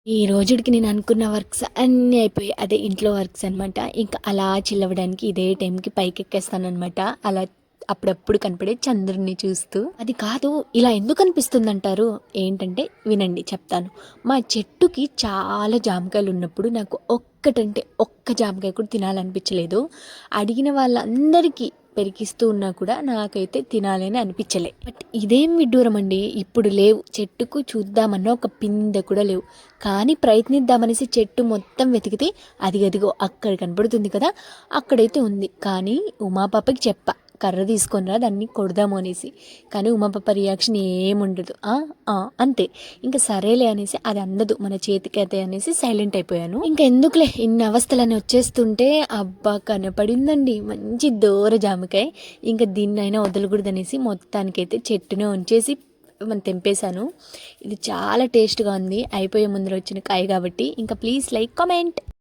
ఈ రోజుడికి నేను అనుకున్న వర్క్స్ అన్నీ అయిపోయాయి. అదే ఇంట్లో వర్క్స్ అనమాట. ఇంకా అలా చిల్లవ్వడానికి ఇదే టైంకి పైకెక్కేస్తాననమాట. అలా అప్పుడప్పుడు కనపడే చంద్రుడిని చూస్తూ. అది కాదు, ఇలా ఎందుకు అనిపిస్తుందంటారు? ఏంటంటే వినండి చెప్తాను. మా చెట్టుకి చాలా జామకాయలు ఉన్నప్పుడు నాకు ఒక్కటంటే ఒక్క జామకాయ కూడా తినాలనిపించలేదు. అడిగిన వాళ్ళందరికీ పెరికిస్తూ ఉన్నా కూడా నాకైతే తినాలని అనిపించలే. బట్ ఇదేం విడ్డూరం అండి, ఇప్పుడు లేవు. చెట్టుకు చూద్దామన్నా ఒక పిందె కూడా లేవు. కానీ ప్రయత్నిద్దామనేసి చెట్టు మొత్తం వెతికితే అది అదిగో అక్కడ కనబడుతుంది కదా, అక్కడైతే ఉంది. కానీ ఉమాపాపకి చెప్పా, కర్ర తీసుకొని రా దాన్ని కొడదాము అనేసి. కానీ ఉమాపాప రియాక్షన్ ఏముండదు. అంతే. ఇంకా సరేలే అనేసి అది అందదు మన చేతికి అయితే అనేసి సైలెంట్ అయిపోయాను. ఇంకా ఎందుకులే ఇన్ని అవస్థలని వచ్చేస్తుంటే, అబ్బా కనపడిందండి మంచి దోర జామకాయ. ఇంకా దీన్నైనా వదలకూడదనేసి మొత్తానికైతే చెట్టునే ఉంచేసి మనం తెంపేశాను. ఇది చాలా టేస్ట్గా ఉంది. అయిపోయే ముందర వచ్చిన కాయ కాబట్టి. ఇంకా ప్లీజ్ లైక్ కామెంట్.